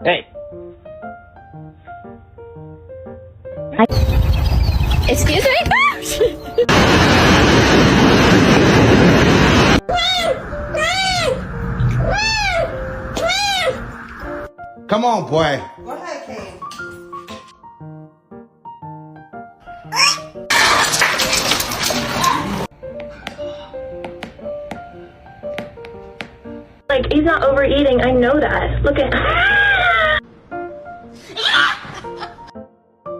Hey. Excuse me? Come on, boy. Go ahead, Kane. Like, he's not overeating. I know that. Look at